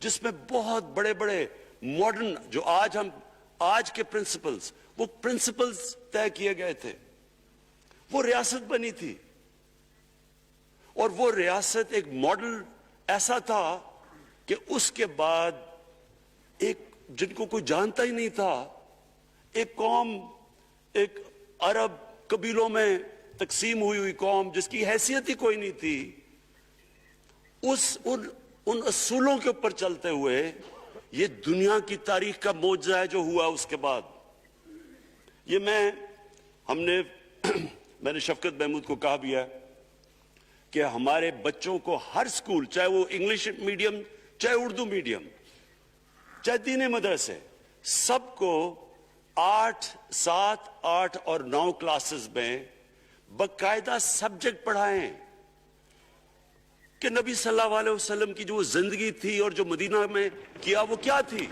جس میں بہت بڑے بڑے ماڈرن جو آج کے پرنسپلز، وہ پرنسپلز طے کیے گئے تھے. وہ ریاست بنی تھی اور وہ ریاست ایک ماڈل ایسا تھا کہ اس کے بعد ایک جن کو کوئی جانتا ہی نہیں تھا، ایک قوم، ایک عرب قبیلوں میں تقسیم ہوئی قوم جس کی حیثیت ہی کوئی نہیں تھی، ان اصولوں کے اوپر چلتے ہوئے یہ دنیا کی تاریخ کا معجزہ ہے جو ہوا اس کے بعد. یہ میں نے شفقت محمود کو کہا بھی ہے کہ ہمارے بچوں کو ہر سکول، چاہے وہ انگلش میڈیم، چاہے اردو میڈیم، چاہے دینی مدرسے، سب کو 8، 7، 8 اور 9 کلاسز میں باقاعدہ سبجیکٹ پڑھائیں کہ نبی صلی اللہ علیہ وسلم کی جو زندگی تھی اور جو مدینہ میں کیا وہ کیا تھی.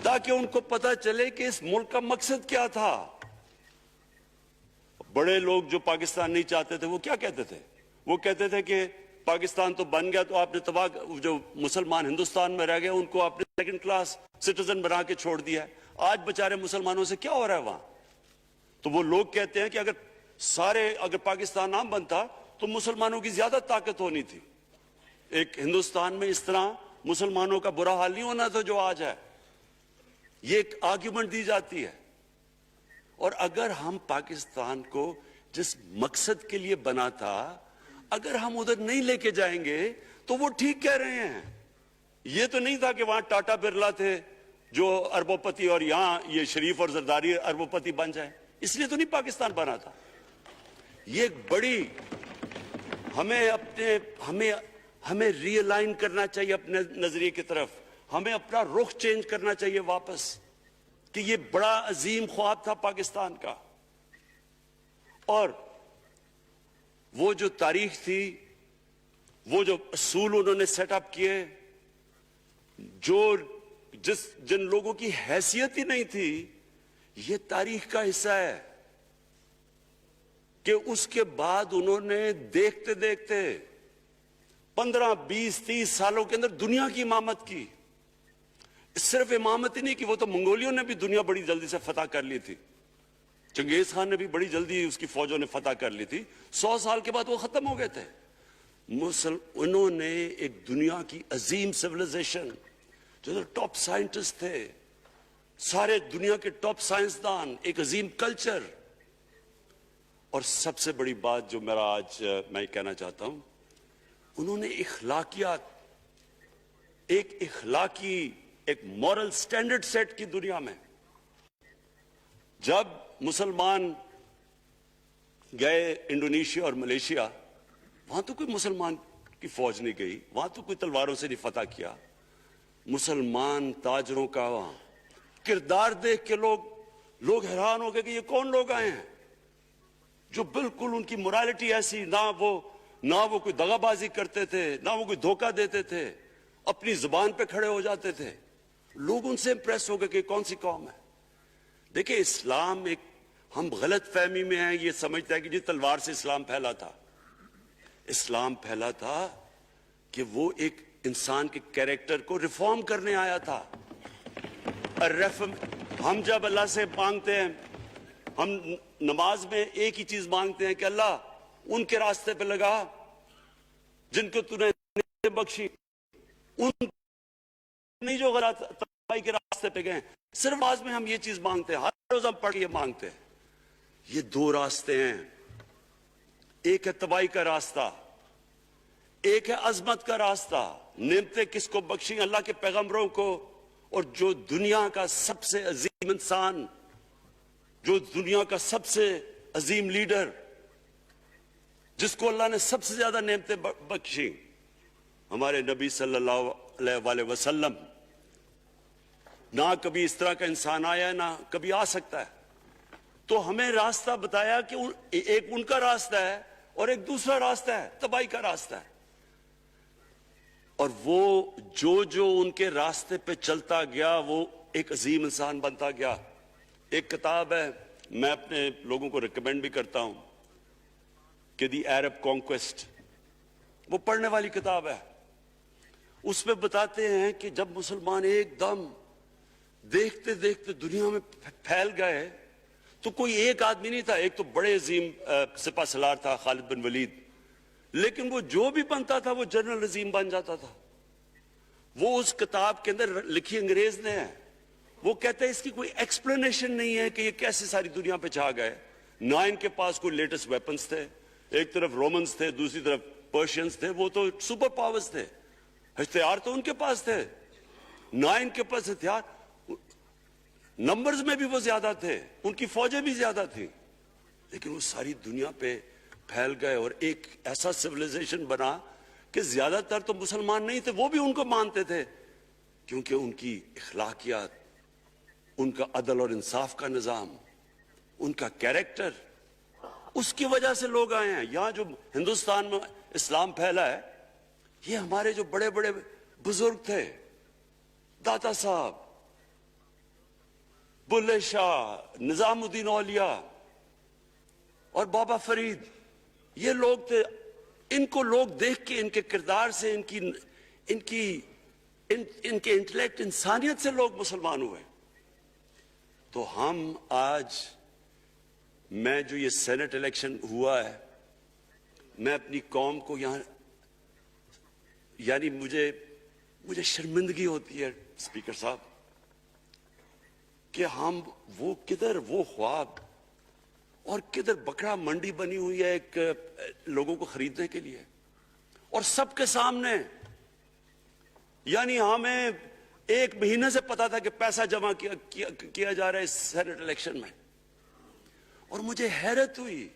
تاکہ ان کو پتہ چلے کہ اس ملک کا مقصد کیا تھا. بڑے لوگ جو پاکستان نہیں چاہتے تھے وہ کیا کہتے تھے؟ وہ کہتے تھے کہ پاکستان تو بن گیا تو آپ نے تباہ، جو مسلمان ہندوستان میں رہ گئے ان کو آپ نے سیکنڈ کلاس سٹیزن بنا کے چھوڑ دیا ہے. آج بیچارے مسلمانوں سے کیا ہو رہا ہے وہاں؟ تو وہ لوگ کہتے ہیں کہ اگر پاکستان نہ بنتا تو مسلمانوں کی زیادہ طاقت ہونی تھی. ایک ہندوستان میں اس طرح مسلمانوں کا برا حال نہیں ہونا تھا جو آج ہے. یہ ایک آرگیومنٹ دی جاتی ہے. اور اگر ہم پاکستان کو جس مقصد کے لیے بنا تھا اگر ہم ادھر نہیں لے کے جائیں گے تو وہ ٹھیک کہہ رہے ہیں. یہ تو نہیں تھا کہ وہاں ٹاٹا برلا تھے جو اربوں پتی اور یہاں یہ شریف اور زرداری اربوں پتی بن جائیں. اس لیے تو نہیں پاکستان بنا تھا. یہ ایک بڑی ہمیں ری الائن کرنا چاہیے اپنے نظریے کی طرف. ہمیں اپنا رخ چینج کرنا چاہیے واپس کہ یہ بڑا عظیم خواب تھا پاکستان کا. اور وہ جو تاریخ تھی، وہ جو اصول انہوں نے سیٹ اپ کیے، جن لوگوں کی حیثیت ہی نہیں تھی، یہ تاریخ کا حصہ ہے کہ اس کے بعد انہوں نے دیکھتے دیکھتے 15، 20، 30 سالوں کے اندر دنیا کی امامت کی. صرف امامت ہی نہیں کی، وہ تو منگولیوں نے بھی دنیا بڑی جلدی سے فتح کر لی تھی. چنگیز خان نے بھی بڑی جلدی اس کی فوجوں نے فتح کر لی تھی. 100 سال کے بعد وہ ختم ہو گئے تھے. انہوں نے ایک دنیا کی عظیم سیویلائزیشن، جو ٹاپ سائنٹسٹ تھے، سارے دنیا کے ٹاپ سائنسدان، ایک عظیم کلچر. اور سب سے بڑی بات جو میرا آج میں کہنا چاہتا ہوں، انہوں نے ایک مورل سٹینڈرڈ سیٹ کی دنیا میں. جب مسلمان گئے انڈونیشیا اور ملیشیا، وہاں تو کوئی مسلمان کی فوج نہیں گئی، وہاں تو کوئی تلواروں سے نہیں فتح کیا. مسلمان تاجروں کا وہاں کردار دیکھ کے لوگ حیران ہو گئے کہ یہ کون لوگ آئے ہیں جو بالکل ان کی morality ایسی، نہ وہ کوئی دغا بازی کرتے تھے، نہ وہ کوئی دھوکہ دیتے تھے، اپنی زبان پہ کھڑے ہو جاتے تھے. لوگ ان سے امپریس ہو گئے کہ کون سی قوم ہے. دیکھیں اسلام ہم غلط فہمی میں ہیں، یہ سمجھتا ہے کہ جی تلوار سے اسلام پھیلا تھا. اسلام پھیلا تھا کہ وہ ایک انسان کے کیریکٹر کو ریفارم کرنے آیا تھا. ہم جب اللہ سے مانگتے ہیں، ہم نماز میں ایک ہی چیز مانگتے ہیں کہ اللہ ان کے راستے پہ لگا جن کو تو نے بخشی، ان نہیں جو غلط تباہی کے راستے پہ گئے. صرف نماز میں ہم یہ چیز مانگتے ہیں، ہر روز ہم پڑھ کے یہ مانگتے ہیں. یہ 2 راستے ہیں، ایک ہے تباہی کا راستہ، ایک ہے عظمت کا راستہ. نعمتیں کس کو بخشیں؟ اللہ کے پیغمبروں کو. اور جو دنیا کا سب سے عظیم انسان، جو دنیا کا سب سے عظیم لیڈر، جس کو اللہ نے سب سے زیادہ نعمتیں بخشیں، ہمارے نبی صلی اللہ علیہ وسلم. نہ کبھی اس طرح کا انسان آیا، نہ کبھی آ سکتا ہے. تو ہمیں راستہ بتایا کہ ایک ان کا راستہ ہے اور ایک دوسرا راستہ ہے، تباہی کا راستہ ہے. اور وہ جو ان کے راستے پہ چلتا گیا وہ ایک عظیم انسان بنتا گیا. ایک کتاب ہے، میں اپنے لوگوں کو ریکمینڈ بھی کرتا ہوں، کہ دی عرب کانکویسٹ، وہ پڑھنے والی کتاب ہے. اس میں بتاتے ہیں کہ جب مسلمان ایک دم دیکھتے دیکھتے دنیا میں پھیل گئے تو کوئی ایک آدمی نہیں تھا. ایک تو بڑے عظیم سپہ سالار تھا خالد بن ولید، لیکن وہ جو بھی بنتا تھا وہ جنرل عظیم بن جاتا تھا. وہ اس کتاب کے اندر لکھی انگریز نے ہے. وہ کہتے ہیں اس کی کوئی ایکسپلینیشن نہیں ہے کہ یہ کیسے ساری دنیا پہ چھا گئے. نہ ان کے پاس کوئی لیٹسٹ ویپنز تھے، ایک طرف رومنز تھے، دوسری طرف پرشینز تھے، وہ تو سپر پاورز تھے، ہتھیار تو ان کے پاس تھے. نہ ان کے پاس ہتھیار، نمبرز میں بھی وہ زیادہ تھے، ان کی فوجیں بھی زیادہ تھیں، لیکن وہ ساری دنیا پہ پھیل گئے اور ایک ایسا سیویلائزیشن بنا کہ زیادہ تر تو مسلمان نہیں تھے، وہ بھی ان کو مانتے تھے، کیونکہ ان کی اخلاقیات، ان کا عدل اور انصاف کا نظام، ان کا کیریکٹر، اس کی وجہ سے لوگ آئے ہیں. یہاں جو ہندوستان میں اسلام پھیلا ہے، یہ ہمارے جو بڑے بڑے بزرگ تھے، داتا صاحب، بلے شاہ، نظام الدین اولیاء اور بابا فرید، یہ لوگ تھے. ان کو لوگ دیکھ کے، ان کے کردار سے، ان کے انٹلیکٹ، انسانیت سے لوگ مسلمان ہوئے. تو ہم آج، میں جو یہ سینٹ الیکشن ہوا ہے، میں اپنی قوم کو یہاں، یعنی مجھے شرمندگی ہوتی ہے اسپیکر صاحب کہ ہم وہ کدھر وہ خواب اور کدھر بکرا منڈی بنی ہوئی ہے ایک لوگوں کو خریدنے کے لیے، اور سب کے سامنے. یعنی ہمیں ایک مہینے سے پتا تھا کہ پیسہ جمع کیا جا رہا ہے اس سینٹ الیکشن میں، اور مجھے حیرت ہوئی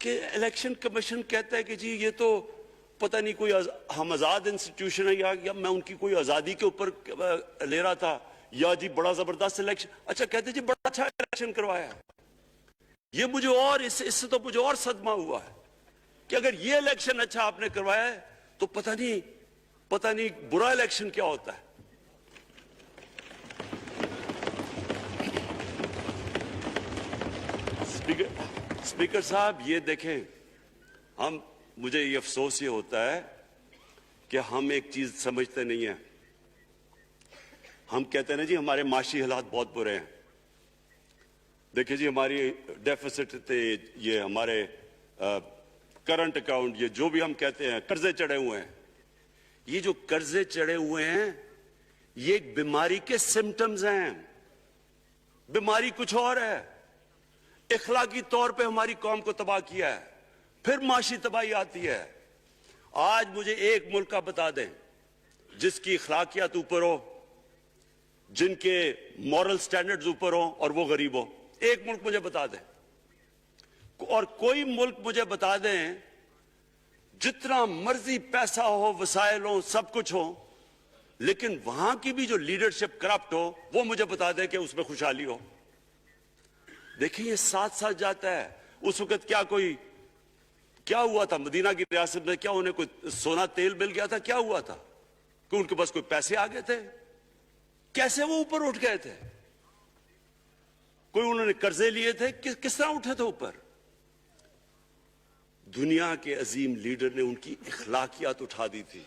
کہ الیکشن کمیشن کہتا ہے کہ جی یہ تو پتہ نہیں کوئی ہم آزاد انسٹیٹیوشن ہے، یا میں ان کی کوئی آزادی کے اوپر لے رہا تھا، یا جی بڑا زبردست الیکشن. اچھا کہتے جی بڑا اچھا الیکشن کروایا. یہ مجھے اور اس سے تو مجھے اور صدمہ ہوا ہے کہ اگر یہ الیکشن اچھا آپ نے کروایا ہے تو پتہ نہیں برا الیکشن کیا ہوتا ہے. اسپیکر صاحب یہ دیکھیں، مجھے یہ افسوس یہ ہوتا ہے کہ ہم ایک چیز سمجھتے نہیں ہیں. ہم کہتے ہیں نا جی ہمارے معاشی حالات بہت برے ہیں. دیکھیں جی ہماری ڈیفیسٹ تھے، یہ ہمارے کرنٹ اکاؤنٹ، یہ جو بھی ہم کہتے ہیں، قرضے چڑھے ہوئے ہیں. یہ جو قرضے چڑھے ہوئے ہیں یہ ایک بیماری کے سمٹمز ہیں. بیماری کچھ اور ہے. اخلاقی طور پہ ہماری قوم کو تباہ کیا ہے، پھر معاشی تباہی آتی ہے. آج مجھے ایک ملک کا بتا دیں جس کی اخلاقیات اوپر ہو، جن کے مورل سٹینڈرڈز اوپر ہوں اور وہ غریب ہو. ایک ملک مجھے بتا دیں، اور کوئی ملک مجھے بتا دیں جتنا مرضی پیسہ ہو، وسائل ہو، سب کچھ ہو، لیکن وہاں کی بھی جو لیڈرشپ کرپٹ ہو، وہ مجھے بتا دیں کہ اس میں خوشحالی ہو. دیکھیں یہ ساتھ ساتھ جاتا ہے. اس وقت کیا ہوا تھا مدینہ کی ریاست میں؟ کیا انہیں کوئی سونا تیل مل گیا تھا؟ کیا ہوا تھا کہ ان کے پاس کوئی پیسے آ گئے تھے؟ کیسے وہ اوپر اٹھ گئے تھے؟ کوئی انہوں نے قرضے لیے تھے؟ کس طرح اٹھے تھے اوپر؟ دنیا کے عظیم لیڈر نے ان کی اخلاقیات اٹھا دی تھی.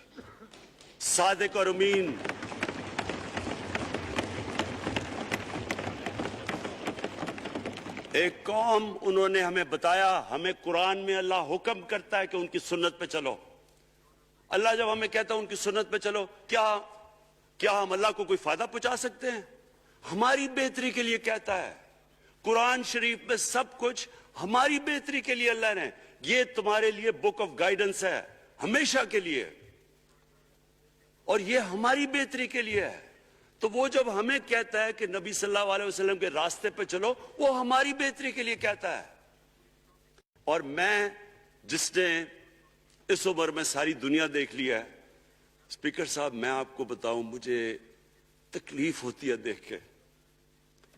صادق اور امین، ایک قوم، انہوں نے ہمیں بتایا. ہمیں قرآن میں اللہ حکم کرتا ہے کہ ان کی سنت پہ چلو. اللہ جب ہمیں کہتا ہے ان کی سنت پہ چلو، کیا ہم اللہ کو کوئی فائدہ پہنچا سکتے ہیں؟ ہماری بہتری کے لیے کہتا ہے. قرآن شریف میں سب کچھ ہماری بہتری کے لیے اللہ نے، یہ تمہارے لیے بک آف گائیڈنس ہے ہمیشہ کے لیے، اور یہ ہماری بہتری کے لیے ہے. تو وہ جب ہمیں کہتا ہے کہ نبی صلی اللہ علیہ وسلم کے راستے پہ چلو، وہ ہماری بہتری کے لیے کہتا ہے. اور میں، جس نے اس عمر میں ساری دنیا دیکھ لی ہے، اسپیکر صاحب میں آپ کو بتاؤں، مجھے تکلیف ہوتی ہے دیکھ کے.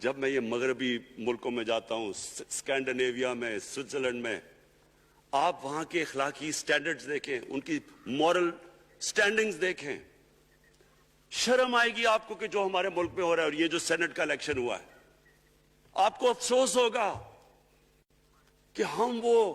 جب میں یہ مغربی ملکوں میں جاتا ہوں، اسکینڈینیویا میں، سوئٹزرلینڈ میں، آپ وہاں کے اخلاقی سٹینڈرڈز دیکھیں، ان کی مورل سٹینڈنگز دیکھیں. شرم آئے گی آپ کو کہ جو ہمارے ملک میں ہو رہا ہے. اور یہ جو سینٹ کا الیکشن ہوا ہے، آپ کو افسوس ہوگا کہ ہم وہ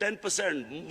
10%,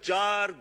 4